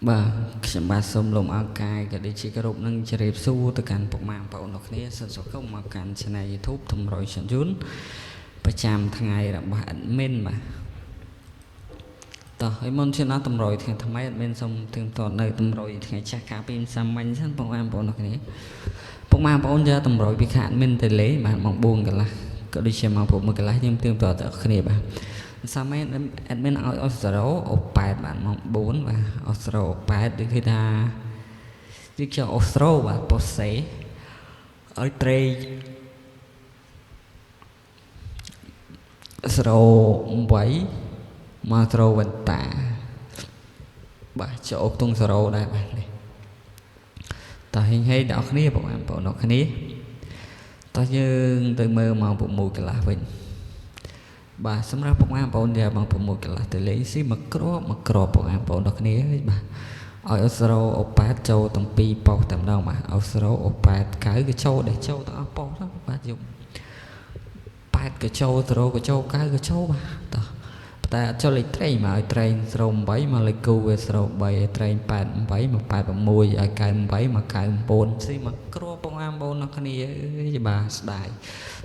Bàខ្ញុំបាទសូមលំអរកាយក៏ដូចជាគោរពនឹងជម្រាបសួរទៅកាន់ពុកម៉ែបងប្អូនទាំងគ្នាសូមស្វាគមន៍មកកាន់ Channel YouTube ទម្រយជញ្ជូនប្រចាំថ្ងៃរបស់ admin បាទតោះឲ្យមុនជាណាទម្រយថ្ងៃថ្មី admin សូមទៀងទាត់នៅទម្រយថ្ងៃចាស់ការពីសាមញ្ញសិនពុកម៉ែបងប្អូនទាំងគ្នាពុកម៉ែបងប្អូនយកទម្រយពីខា admin ទៅលេបាទម៉ោង 4 កន្លះក៏ដូចជាម៉ោង 6 កន្លះយើងទៀងទាត់ទៅគ្នាបាទសាមញ្ញ admin ឲ្យអូសរ៉ូអូ8បាទម៉ោង 4 បាទអូសរ៉ូ8ដូចគេថាវាជាអូសរ៉ូបាទប៉ូសេឲ្យត្រេកស្រោ8មកស្រោវន្តាបាទចូលខ្ទង់ស្រោដែរបាទនេះតោះហេងហេដល់គ្នាបងប្អូនដល់គ្នាតោះយើងទៅមើលម៉ោង 6 កន្លះវិញបាទសម្រាប់បងប្អូនដែលម៉ោង 6 កន្លះទៅលេងស៊ីមកក្របបងប្អូនដល់គ្នាបាទឲ្យអូស្រោអូ8ចូលទាំងពីរប៉ុសតែម្ដងបាទអូស្រោអូ8 9ក៏ចូលដែរចូលទាំងអស់ប៉ុសហ្នឹងបាទយប់8ក៏ចូលស្រោក៏ចូល9ក៏ចូលបាទតោះតែអត់ចូលលេខត្រេងមកឲ្យត្រេងស្រោ8មកលេខគូវាស្រោ3ឲ្យត្រេង8 8មក86ឲ្យ98មក99ស៊ីមកគ្រួបងប្អូនដល់គ្នាអើយបាទស្ដាយ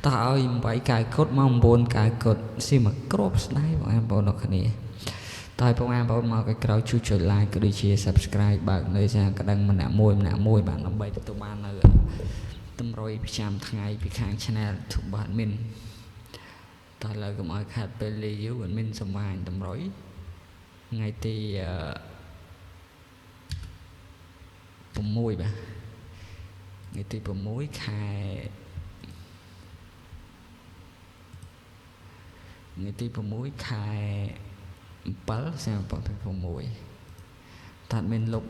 តោះឲ្យ8 9កុដមក9 9កុដស៊ីមកគ្រួស្ដាយបងប្អូនដល់គ្នាតើបងប្អូនមកឲ្យក្រោយជួយចុច like ក៏ដូចជា subscribe បើកនៅចាក្តឹងម្នាក់មួយបាទដើម្បីទទួលបាននៅតម្រុយប្រចាំថ្ងៃពីខាង channel YouTube បាទមានតើលើកុំឲ្យខាត់ពេលលីយូមានសម្បាញតម្រុយថ្ងៃទី6បាទថ្ងៃទី6ខែថ្ងៃទី6ខែ7ឆ្នាំ2006តាត់មានលុប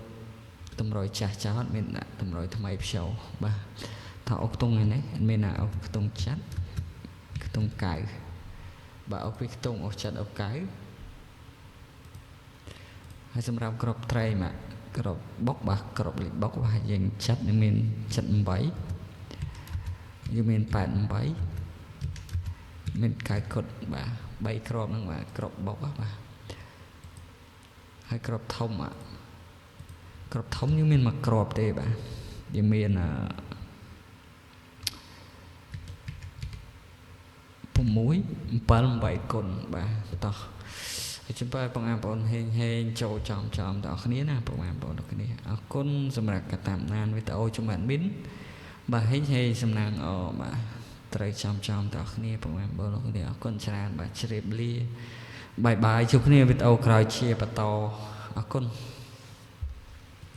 តម្រុយចាស់ចោតមានតម្រុយថ្មីផ្យោបាទថាអុកខ្ទង់ហ្នឹងមានអុកខ្ទង់ចាត់ខ្ទង់កៅបាទអុកពីខ្ទង់អុកចាត់អុកកៅហើយសម្រាប់ក្របត្រេងបាទក្របបុកបាទក្របលេខបុកបាទយើងចាត់នឹងមាន78យើងមាន88មាន9គុតបាទ3ក្របហ្នឹងបាទក្របបុកបាទហើយក្របធំក្របធំយើងមានមួយក្របទេបាទយើងមាន6 7 8គុណបាទតោះហើយជំរាបបងប្អូនហេងចូលចំដល់គ្នាណាបងប្អូនដល់គ្នាអរគុណសម្រាប់ការតាមដានវីដេអូជំរាបមីនបាទហេងសំណាងបាទត្រូវចំដល់គ្នាបងប្អូនដល់គ្នាអរគុណច្រើនបាទជ្រាបលាបាយជួបគ្នាវីដេអូក្រោយជាបន្តអរគុណ